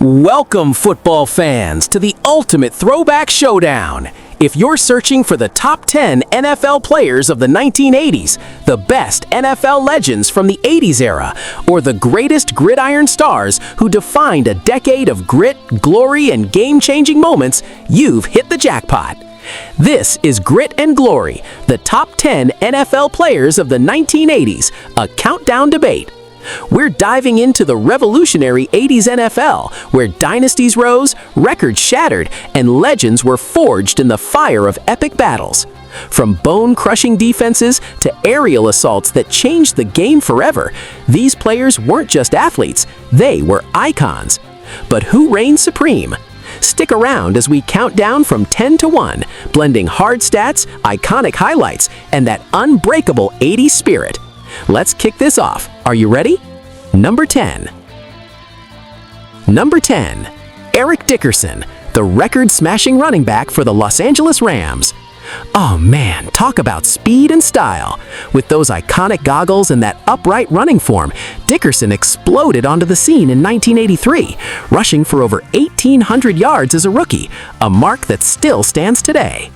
Welcome, football fans, to the ultimate throwback showdown. If you're searching for the top 10 NFL players of the 1980s, the best NFL legends from the 80s era, or the greatest gridiron stars who defined a decade of grit, glory, and game-changing moments, you've hit the jackpot. This is Grit and Glory, the top 10 NFL players of the 1980s, a countdown debate. We're diving into the revolutionary 80s NFL, where dynasties rose, records shattered, and legends were forged in the fire of epic battles. From bone-crushing defenses to aerial assaults that changed the game forever, these players weren't just athletes, they were icons. But who reigned supreme? Stick around as we count down from 10 to 1, blending hard stats, iconic highlights, and that unbreakable 80s spirit. Let's kick this off. Are you ready? Number 10. Number 10. Eric Dickerson, the record-smashing running back for the Los Angeles Rams. Oh man, talk about speed and style. With those iconic goggles and that upright running form, Dickerson exploded onto the scene in 1983, rushing for over 1,800 yards as a rookie, a mark that still stands today.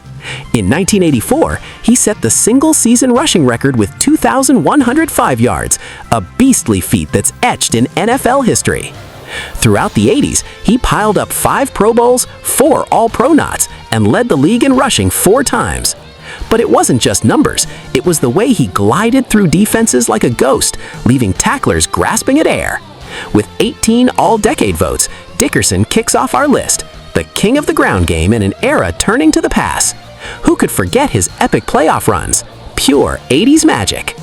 In 1984, he set the single-season rushing record with 2,105 yards, a beastly feat that's etched in NFL history. Throughout the 80s, he piled up 5 Pro Bowls, 4 All-Pro nods, and led the league in rushing 4 times. But it wasn't just numbers, it was the way he glided through defenses like a ghost, leaving tacklers grasping at air. With 18 All-Decade votes, Dickerson kicks off our list, the king of the ground game in an era turning to the pass. Who could forget his epic playoff runs? Pure 80s magic.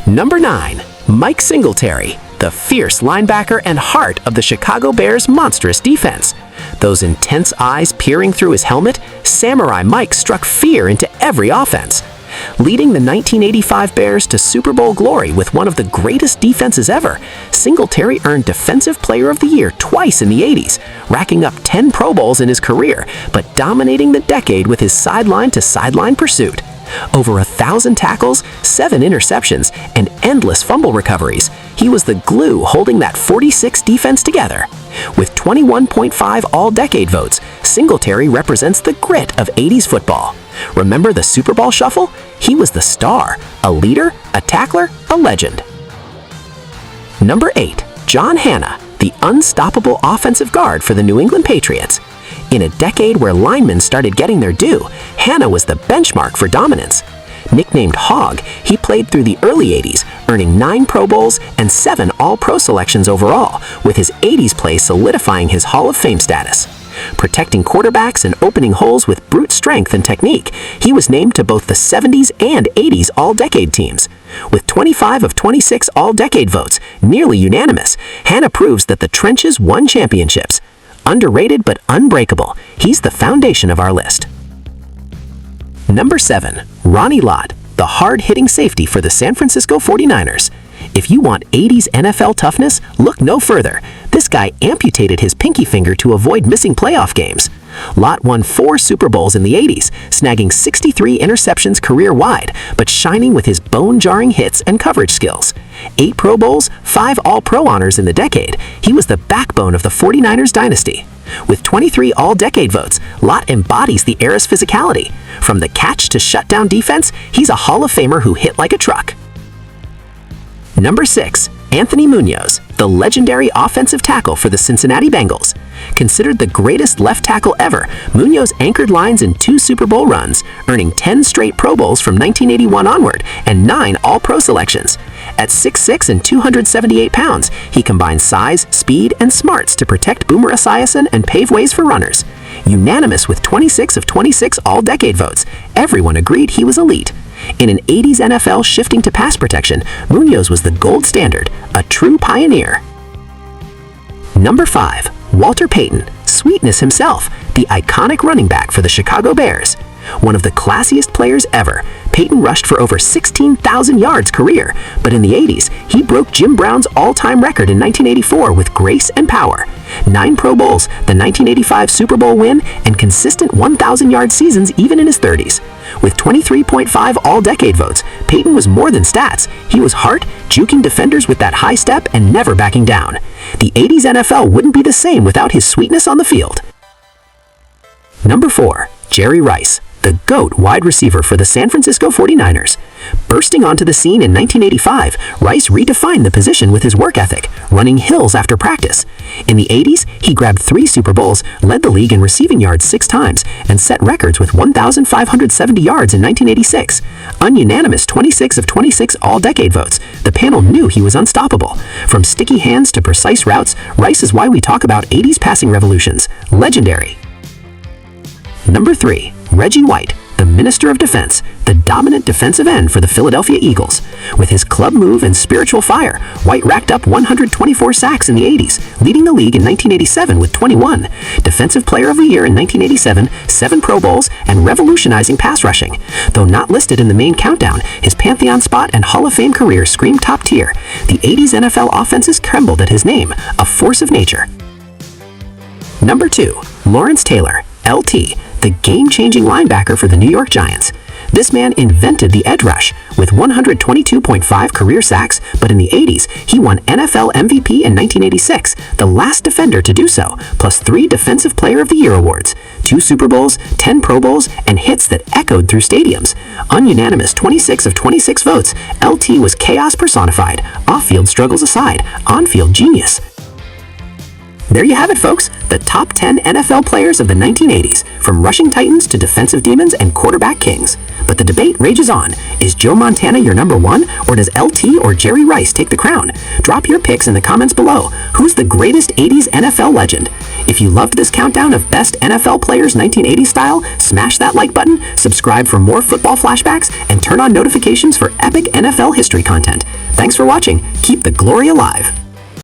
Number 9. Mike Singletary, the fierce linebacker and heart of the Chicago Bears' monstrous defense. Those intense eyes peering through his helmet, Samurai Mike struck fear into every offense. Leading the 1985 Bears to Super Bowl glory with one of the greatest defenses ever, Singletary earned Defensive Player of the Year twice in the 80s, racking up 10 Pro Bowls in his career, but dominating the decade with his sideline-to-sideline pursuit. Over 1,000 tackles, 7 interceptions, and endless fumble recoveries, he was the glue holding that 46 defense together. With 21.5 All-Decade votes, Singletary represents the grit of 80s football. Remember the Super Bowl shuffle? He was the star, a leader, a tackler, a legend. Number 8. John Hannah, the unstoppable offensive guard for the New England Patriots. In a decade where linemen started getting their due, Hannah was the benchmark for dominance. Nicknamed Hog, he played through the early 80s, earning 9 Pro Bowls and 7 All-Pro selections overall, with his 80s play solidifying his Hall of Fame status. Protecting quarterbacks and opening holes with brute strength and technique, he was named to both the 70s and 80s All-Decade teams. With 25 of 26 All-Decade votes, nearly unanimous, Hannah proves that the trenches won championships. Underrated but unbreakable, he's the foundation of our list. Number 7. Ronnie Lott, the hard-hitting safety for the San Francisco 49ers. If you want 80s NFL toughness, look no further. This guy amputated his pinky finger to avoid missing playoff games. Lott won 4 Super Bowls in the 80s, snagging 63 interceptions career-wide, but shining with his bone-jarring hits and coverage skills. 8 Pro Bowls, 5 All-Pro honors in the decade, he was the backbone of the 49ers dynasty. With 23 All-Decade votes, Lott embodies the era's physicality. From the catch to shutdown defense, he's a Hall of Famer who hit like a truck. Number 6. Anthony Muñoz, the legendary offensive tackle for the Cincinnati Bengals. Considered the greatest left tackle ever, Muñoz anchored lines in 2 Super Bowl runs, earning 10 straight Pro Bowls from 1981 onward and 9 All-Pro selections. At 6'6" and 278 pounds, he combines size, speed, and smarts to protect Boomer Esiason and pave ways for runners. Unanimous with 26 of 26 All-Decade votes, everyone agreed he was elite. In an 80s NFL shifting to pass protection, Muñoz was the gold standard, a true pioneer. Number 5. Walter Payton, sweetness himself, the iconic running back for the Chicago Bears. One of the classiest players ever, Payton rushed for over 16,000 yards career, but in the 80s, he broke Jim Brown's all-time record in 1984 with grace and power. 9 Pro Bowls, the 1985 Super Bowl win, and consistent 1,000-yard seasons even in his 30s. With 23.5 All-Decade votes, Payton was more than stats. He was heart, juking defenders with that high step and never backing down. The 80s NFL wouldn't be the same without his sweetness on the field. Number 4. Jerry Rice, the GOAT wide receiver for the San Francisco 49ers. Bursting onto the scene in 1985, Rice redefined the position with his work ethic, running hills after practice. In the 80s, he grabbed 3 Super Bowls, led the league in receiving yards 6 times, and set records with 1,570 yards in 1986. Ununanimous 26 of 26 all-decade votes, the panel knew he was unstoppable. From sticky hands to precise routes, Rice is why we talk about 80s passing revolutions. Legendary. Number 3. Reggie White, the Minister of Defense, the dominant defensive end for the Philadelphia Eagles. With his club move and spiritual fire, White racked up 124 sacks in the 80s, leading the league in 1987 with 21. Defensive Player of the Year in 1987, 7 Pro Bowls, and revolutionizing pass rushing. Though not listed in the main countdown, his Pantheon spot and Hall of Fame career scream top tier. The 80s NFL offenses trembled at his name, a force of nature. Number 2. Lawrence Taylor, LT, the game-changing linebacker for the New York Giants. This man invented the edge rush with 122.5 career sacks, but in the 80s, he won NFL MVP in 1986, the last defender to do so, plus 3 Defensive Player of the Year awards, 2 Super Bowls, 10 Pro Bowls, and hits that echoed through stadiums. Ununanimous 26 of 26 votes, LT was chaos personified, off-field struggles aside, on-field genius. There you have it, folks, the top 10 NFL players of the 1980s, from rushing titans to defensive demons and quarterback kings. But the debate rages on. Is Joe Montana your number 1, or does LT or Jerry Rice take the crown? Drop your picks in the comments below. Who's the greatest 80s NFL legend? If you loved this countdown of best NFL players 1980s style, smash that like button, subscribe for more football flashbacks, and turn on notifications for epic NFL history content. Thanks for watching. Keep the glory alive.